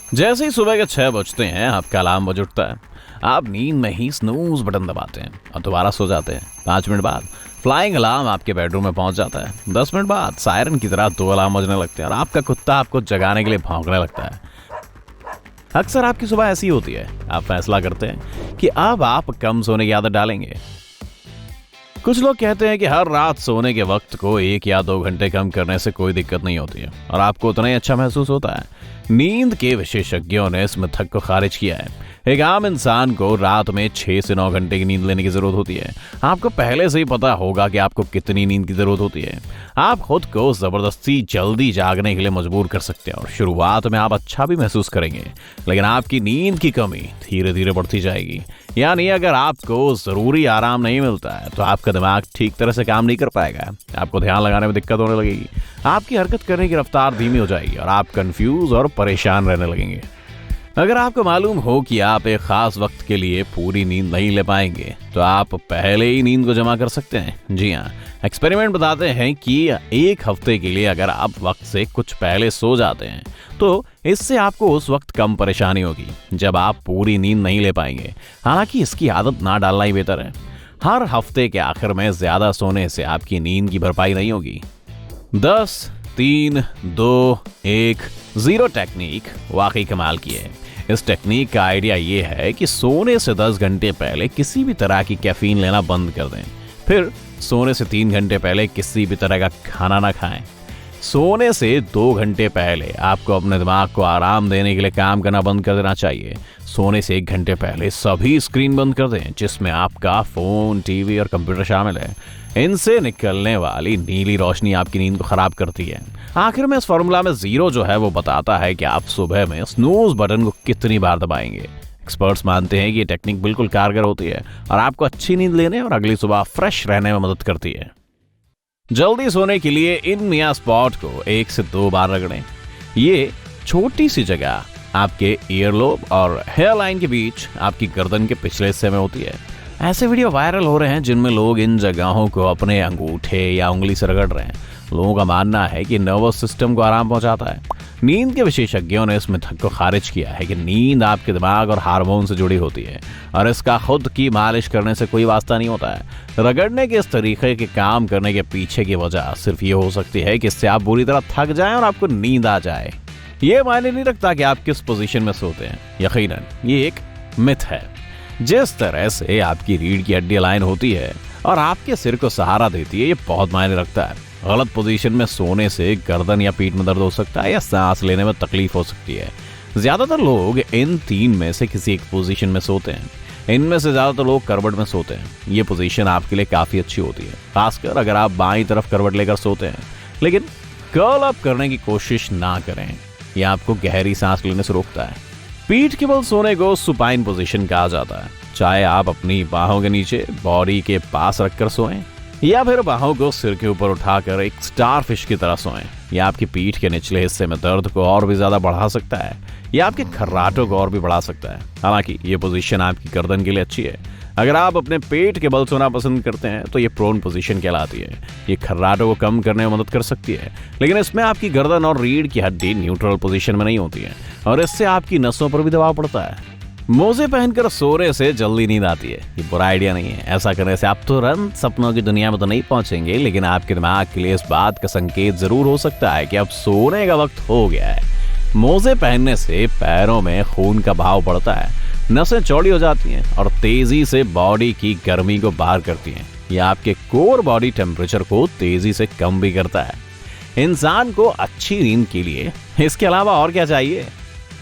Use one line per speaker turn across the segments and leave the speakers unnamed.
जैसे ही सुबह के 6 बजते हैं आपका अलार्म बज उठता है। आप नींद में ही स्नूज बटन दबाते हैं और दोबारा सो जाते हैं। 5 मिनट बाद फ्लाइंग अलार्म आपके बेडरूम में पहुंच जाता है। 10 मिनट बाद सायरन की तरह 2 अलार्म बजने लगते हैं और आपका कुत्ता आपको जगाने के लिए भौंकने लगता है। अक्सर आपकी सुबह ऐसी होती है। आप फैसला करते हैं कि अब आप कम सोने की आदत डालेंगे। कुछ लोग कहते हैं कि हर रात सोने के वक्त को 1 या 2 घंटे कम करने से कोई दिक्कत नहीं होती है और आपको उतना ही अच्छा महसूस होता है। नींद के विशेषज्ञों ने इस मिथक को खारिज किया है। एक आम इंसान को रात में 6 से 9 घंटे की नींद लेने की जरूरत होती है। आपको पहले से ही पता होगा कि आपको कितनी नींद की जरूरत होती है। आप खुद को जबरदस्ती जल्दी जागने के लिए मजबूर कर सकते हैं और शुरुआत में आप अच्छा भी महसूस करेंगे, लेकिन आपकी नींद की कमी धीरे धीरे बढ़ती जाएगी। यानी अगर आपको जरूरी आराम नहीं मिलता है तो आपका दिमाग ठीक तरह से काम नहीं कर पाएगा। आपको ध्यान लगाने में दिक्कत होने लगेगी, आपकी हरकत करने की रफ्तार धीमी हो जाएगी और आप कंफ्यूज और परेशान रहने लगेंगे। अगर आपको मालूम हो कि आप एक खास वक्त के लिए पूरी नींद नहीं ले पाएंगे तो आप पहले ही नींद को जमा कर सकते हैं। जी हाँ, एक्सपेरिमेंट बताते हैं कि 1 हफ्ते के लिए अगर आप वक्त से कुछ पहले सो जाते हैं तो इससे आपको उस वक्त कम परेशानी होगी जब आप पूरी नींद नहीं ले पाएंगे। हालांकि इसकी आदत ना डालना ही बेहतर है। हर हफ्ते के आखिर में ज्यादा सोने से आपकी नींद की भरपाई नहीं होगी। 10, 3, 2, 1, 0 टेक्निक वाकई कमाल की है। इस टेक्निक का आइडिया ये है कि सोने से 10 घंटे पहले किसी भी तरह की कैफीन लेना बंद कर दें। फिर सोने से 3 घंटे पहले किसी भी तरह का खाना ना खाएं। सोने से 2 घंटे पहले आपको अपने दिमाग को आराम देने के लिए काम करना बंद कर देना चाहिए। सोने से 1 घंटे पहले सभी स्क्रीन बंद कर दें जिसमें आपका फोन, टीवी और कंप्यूटर शामिल है। इनसे निकलने वाली नीली रोशनी आपकी नींद को खराब करती है। आखिर में इस फॉर्मूला में 0 जो है वो बताता है कि आप सुबह में स्नूज बटन को कितनी बार दबाएंगे। एक्सपर्ट्स मानते हैं कि ये टेक्निक बिल्कुल कारगर होती है और आपको अच्छी नींद लेने और अगली सुबह फ्रेश रहने में मदद करती है। जल्दी सोने के लिए इन या स्पॉट को 1 से 2 बार रगड़ें। ये छोटी सी जगह आपके ईयरलोब और हेयर लाइन के बीच आपकी गर्दन के पिछले हिस्से में होती है। ऐसे वीडियो वायरल हो रहे हैं जिनमें लोग इन जगहों को अपने अंगूठे या उंगली से रगड़ रहे हैं। लोगों का मानना है कि नर्वस सिस्टम को आराम पहुंचाता है। नींद के विशेषज्ञों ने इस मिथक को खारिज किया है कि नींद आपके दिमाग और हार्मोन से जुड़ी होती है और इसका खुद की मालिश करने से कोई वास्ता नहीं होता है। रगड़ने के इस तरीके के काम करने के पीछे की वजह सिर्फ ये हो सकती है कि इससे आप बुरी तरह थक जाएं और आपको नींद आ जाए। ये मायने नहीं रखता कि आप किस पोजीशन में सोते हैं। यकीनन ये एक मिथ है। जिस तरह से आपकी रीढ़ की हड्डी अलाइन होती है और आपके सिर को सहारा देती है, ये बहुत मायने रखता है। गलत पोजीशन में सोने से गर्दन या पीठ में दर्द हो सकता है या सांस लेने में तकलीफ हो सकती है। ज्यादातर लोग इन 3 में से किसी एक पोजीशन में सोते हैं। इनमें से ज्यादातर लोग करवट में सोते हैं। ये पोजीशन आपके लिए काफी अच्छी होती है, खासकर अगर आप बाईं तरफ करवट लेकर सोते हैं। लेकिन कर्ल अप करने की कोशिश ना करें, यह आपको गहरी सांस लेने से रोकता है। पीठ के बल सोने को सुपाइन पोजीशन कहा जाता है। चाहे आप अपनी बाहों के नीचे बॉडी के पास रखकर सोएं या फिर बाहों को सिर के ऊपर उठाकर एक स्टारफिश की तरह सोएं। यह आपकी पीठ के निचले हिस्से में दर्द को और भी ज्यादा बढ़ा सकता है या आपके खर्राटों को और भी बढ़ा सकता है। हालांकि ये पोजीशन आपकी गर्दन के लिए अच्छी है। अगर आप अपने पेट के बल सोना पसंद करते हैं तो ये प्रोन पोजीशन कहलाती है। ये खर्राटों को कम करने में मदद कर सकती है, लेकिन इसमें आपकी गर्दन और रीढ़ की हड्डी न्यूट्रल पोजीशन में नहीं होती है और इससे आपकी नसों पर भी दबाव पड़ता है। मोजे पहनकर सोने से जल्दी नींद आती है, ये बुरा आइडिया नहीं है। ऐसा करने से आप तुरंत सपनों की दुनिया में तो नहीं पहुंचेंगे, लेकिन आपके दिमाग के लिए इस बात का संकेत जरूर हो सकता है कि अब सोने का वक्त हो गया है। मोजे पहनने से पैरों में खून का बहाव बढ़ता है, नसें चौड़ी हो जाती हैं और तेजी से बॉडी की गर्मी को बाहर करती हैं। यह आपके कोर बॉडी टेम्परेचर को तेजी से कम भी करता है। इंसान को अच्छी नींद के लिए इसके अलावा और क्या चाहिए?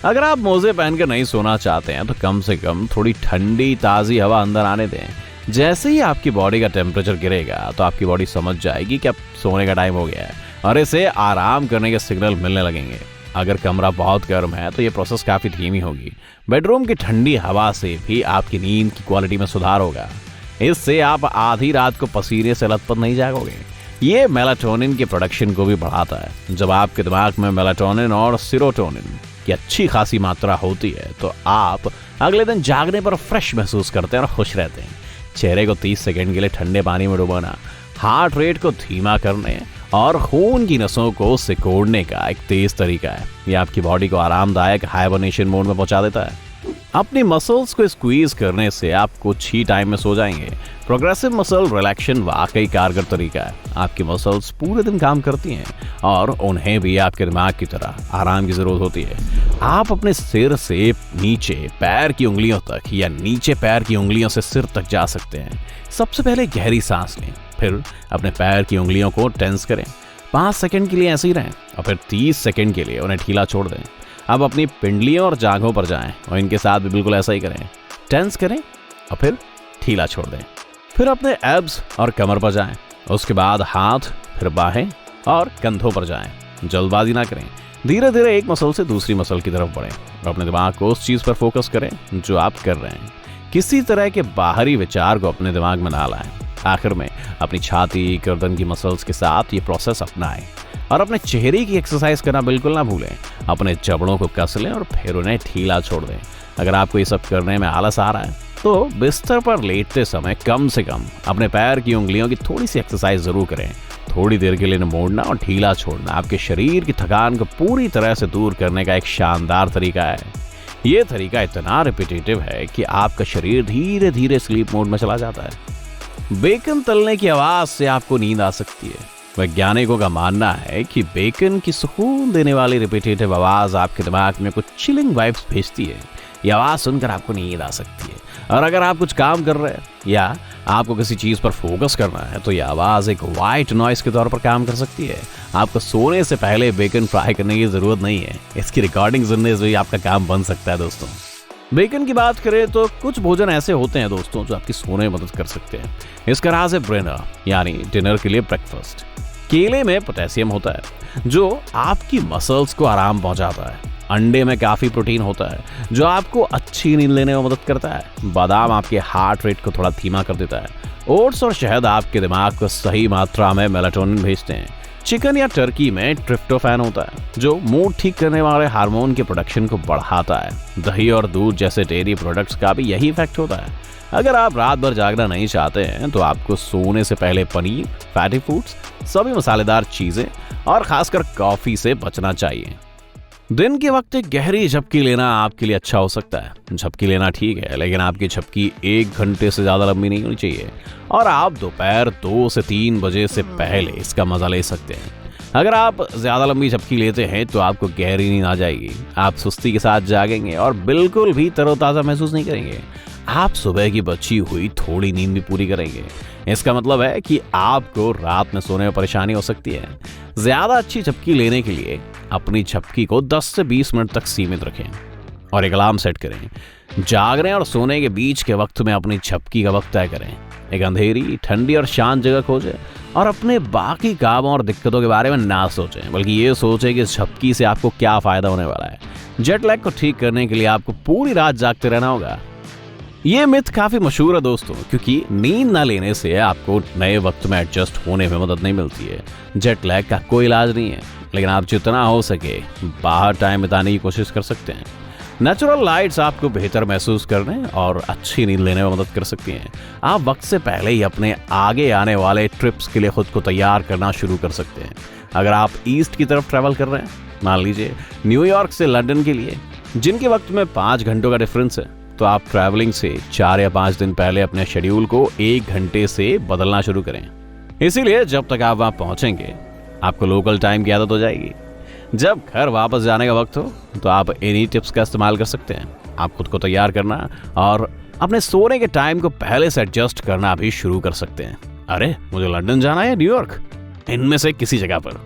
अगर आप मोजे पहनकर नहीं सोना चाहते हैं तो कम से कम थोड़ी ठंडी ताज़ी हवा अंदर आने दें। जैसे ही आपकी बॉडी का टेम्परेचर गिरेगा तो आपकी बॉडी समझ जाएगी कि अब सोने का टाइम हो गया है और इसे आराम करने के सिग्नल मिलने लगेंगे। अगर कमरा बहुत गर्म है तो ये प्रोसेस काफ़ी धीमी होगी। बेडरूम की ठंडी हवा से भी आपकी नींद की क्वालिटी में सुधार होगा। इससे आप आधी रात को पसीने से लथपथ नहीं जागोगे। ये मेलाटोनिन के प्रोडक्शन को भी बढ़ाता है। जब आपके दिमाग में मेलाटोनिन और सेरोटोनिन की अच्छी खासी मात्रा होती है तो आप अगले दिन जागने पर फ्रेश महसूस करते हैं और खुश रहते हैं। चेहरे को 30 सेकंड के लिए ठंडे पानी में डुबाना, हार्ट रेट को धीमा करने और खून की नसों को सिकोड़ने का एक तेज तरीका है। यह आपकी बॉडी को आरामदायक हाइबरनेशन मोड में पहुंचा देता है। अपनी मसल्स को स्क्वीज करने से आप कुछ ही टाइम में सो जाएंगे। प्रोग्रेसिव मसल रिलैक्सेशन वाकई कारगर तरीका है। आपकी मसल्स पूरे दिन काम करती हैं और उन्हें भी आपके दिमाग की तरह आराम की जरूरत होती है। आप अपने सिर से नीचे पैर की उंगलियों तक या नीचे पैर की उंगलियों से सिर तक जा सकते हैं। सबसे पहले गहरी सांस लें, फिर अपने पैर की उंगलियों को टेंस करें। 5 सेकंड के लिए ऐसे ही रहें और फिर 30 सेकंड के लिए उन्हें ढीला छोड़ दें। अब अपनी पिंडलियों और जांघों पर जाएं और इनके साथ भी बिल्कुल ऐसा ही करें। टेंस करें और फिर ढीला छोड़ दें। फिर अपने एब्स और कमर पर जाएं। उसके बाद हाथ, फिर बाहें और कंधों पर जाएं। जल्दबाजी ना करें, धीरे धीरे एक मसल से दूसरी मसल की तरफ बढ़ें और अपने दिमाग को उस चीज पर फोकस करें जो आप कर रहे हैं। किसी तरह के बाहरी विचार को अपने दिमाग में ना लाएं। आखिर में अपनी छाती, गर्दन की मसल्स के साथ ये प्रोसेस अपनाएं और अपने चेहरे की एक्सरसाइज करना बिल्कुल ना भूलें। अपने जबड़ों को कस लें और फिर उन्हें ढीला छोड़ दें। अगर आपको ये सब करने में आलस आ रहा है तो बिस्तर पर लेटते समय कम से कम अपने पैर की उंगलियों की थोड़ी सी एक्सरसाइज जरूर करें। थोड़ी देर के लिए मोड़ना और ढीला छोड़ना आपके शरीर की थकान को पूरी तरह से दूर करने का एक शानदार तरीका है। ये तरीका इतना रिपीटेटिव है कि आपका शरीर धीरे धीरे स्लीप मोड में चला जाता है। बेकन तलने की आवाज से आपको नींद आ सकती है। वैज्ञानिकों का मानना है कि बेकन की सुकून देने वाली रिपीटेटिव आवाज आपके दिमाग में कुछ चिलिंग वाइब्स भेजती है। यह आवाज सुनकर आपको नींद आ सकती है। और अगर आप कुछ काम कर रहे हैं या आपको किसी चीज पर फोकस करना है तो यह आवाज एक वाइट नॉइस के तौर पर काम कर सकती है। आपको सोने से पहले बेकन फ्राई करने की जरूरत नहीं है। इसकी रिकॉर्डिंग सुनने से ही आपका काम बन सकता है। दोस्तों, बेकन की बात करें तो कुछ भोजन ऐसे होते हैं दोस्तों जो आपकी सोने में मदद कर सकते हैं। इसका राज है ब्रेनर, यानी डिनर के लिए ब्रेकफास्ट। केले में पोटेशियम होता है जो आपकी मसल्स को आराम पहुंचाता है। अंडे में काफी प्रोटीन होता है जो आपको अच्छी नींद लेने में मदद करता है। बादाम आपके हार्ट रेट को थोड़ा धीमा कर देता है। ओट्स और शहद आपके दिमाग को सही मात्रा में मेलाटोनिन भेजते हैं। चिकन या टर्की में ट्रिप्टोफैन होता है जो मूड ठीक करने वाले हार्मोन के प्रोडक्शन को बढ़ाता है। दही और दूध जैसे डेयरी प्रोडक्ट्स का भी यही इफेक्ट होता है। अगर आप रात भर जागना नहीं चाहते हैं तो आपको सोने से पहले पनीर, फैटी फूड्स, सभी मसालेदार चीजें और खासकर कॉफी से बचना चाहिए। दिन के वक्त एक गहरी झपकी लेना आपके लिए अच्छा हो सकता है। झपकी लेना ठीक है, लेकिन आपकी झपकी 1 घंटे से ज्यादा लंबी नहीं होनी चाहिए और आप दोपहर 2 से 3 बजे से पहले इसका मजा ले सकते हैं। अगर आप ज्यादा लंबी झपकी लेते हैं तो आपको गहरी नींद आ जाएगी। आप सुस्ती के साथ जागेंगे और बिल्कुल भी तरोताजा महसूस नहीं करेंगे। आप सुबह की बची हुई थोड़ी नींद भी पूरी करेंगे। इसका मतलब है कि आपको रात में सोने में परेशानी हो सकती है। ज्यादा अच्छी झपकी लेने के लिए अपनी झपकी को 10 से 20 मिनट तक सीमित रखें और एक अलार्म सेट करें। जागने और सोने के बीच के वक्त में अपनी झपकी का वक्त तय करें। एक अंधेरी, ठंडी और शांत जगह खोजें और अपने बाकी कामों और दिक्कतों के बारे में ना सोचें, बल्कि ये सोचें कि इस झपकी से आपको क्या फायदा होने वाला है। जेट लैग को ठीक करने के लिए आपको पूरी रात जागते रहना होगा। ये मिथ काफी मशहूर है दोस्तों, क्योंकि नींद ना लेने से आपको नए वक्त में एडजस्ट होने में मदद नहीं मिलती है। जेट लैग का कोई इलाज नहीं है, लेकिन आप जितना हो सके बाहर टाइम बिताने की कोशिश कर सकते हैं। नेचुरल लाइट्स आपको बेहतर महसूस करने और अच्छी नींद लेने में मदद कर सकती हैं। आप वक्त से पहले ही अपने आगे आने वाले ट्रिप्स के लिए खुद को तैयार करना शुरू कर सकते हैं। अगर आप ईस्ट की तरफ ट्रैवल कर रहे हैं, मान लीजिए न्यूयॉर्क से लंदन के लिए, जिनके वक्त में 5 घंटों का डिफरेंस है, तो आप ट्रैवलिंग से 4 या 5 दिन पहले अपने शेड्यूल को 1 घंटे से बदलना शुरू करें। इसीलिए जब तक आप वहां पहुंचेंगे आपको लोकल टाइम की आदत हो जाएगी। जब घर वापस जाने का वक्त हो तो आप इन्हीं टिप्स का इस्तेमाल कर सकते हैं। आप खुद को तैयार करना और अपने सोने के टाइम को पहले से एडजस्ट करना भी शुरू कर सकते हैं। अरे, मुझे लंदन जाना है या न्यूयॉर्क, इनमें से किसी जगह पर